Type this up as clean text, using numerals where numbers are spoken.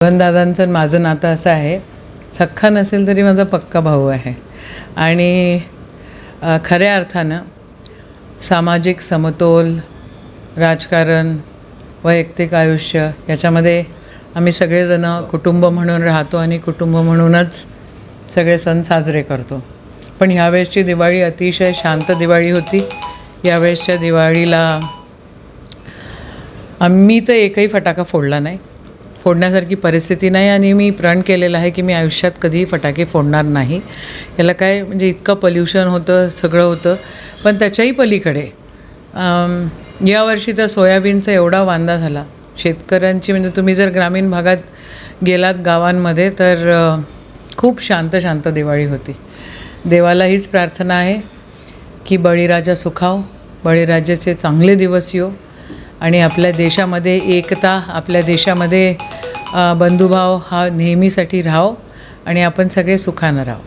दादांचं आणि माझं नातं असं आहे, सख्खा नसेल तरी माझा पक्का भाऊ आहे. आणि खऱ्या अर्थानं सामाजिक समतोल, राजकारण, वैयक्तिक आयुष्य याच्यामध्ये आम्ही सगळेजणं कुटुंब म्हणून राहतो आणि कुटुंब म्हणूनच सगळे सण साजरे करतो. पण ह्यावेळेसची दिवाळी अतिशय शांत दिवाळी होती. यावेळेसच्या दिवाळीला आम्ही तर एकही फटाका फोडला नाही, फोडण्यासारखी परिस्थिती नाही. आणि मी प्रण केलेलं आहे की मी आयुष्यात कधीही फटाके फोडणार नाही. याला काय म्हणजे इतकं पोल्युशन होतं, सगळं होतं. पण त्याच्याही पलीकडे यावर्षी तर सोयाबीनचा एवढा वांदा झाला शेतकऱ्यांची. म्हणजे तुम्ही जर ग्रामीण भागात गेलात गावांमध्ये तर खूप शांत शांत दिवाळी होती. देवाला हीच प्रार्थना आहे की बळीराजा सुखाव, बळीराजाचे चांगले दिवस येऊ आणि आपल्या देशामध्ये एकता, आपल्या देशामध्ये बंधुभाव हा नेहमीसाठी राहो आणि आपण सगळे सुखानं राहू.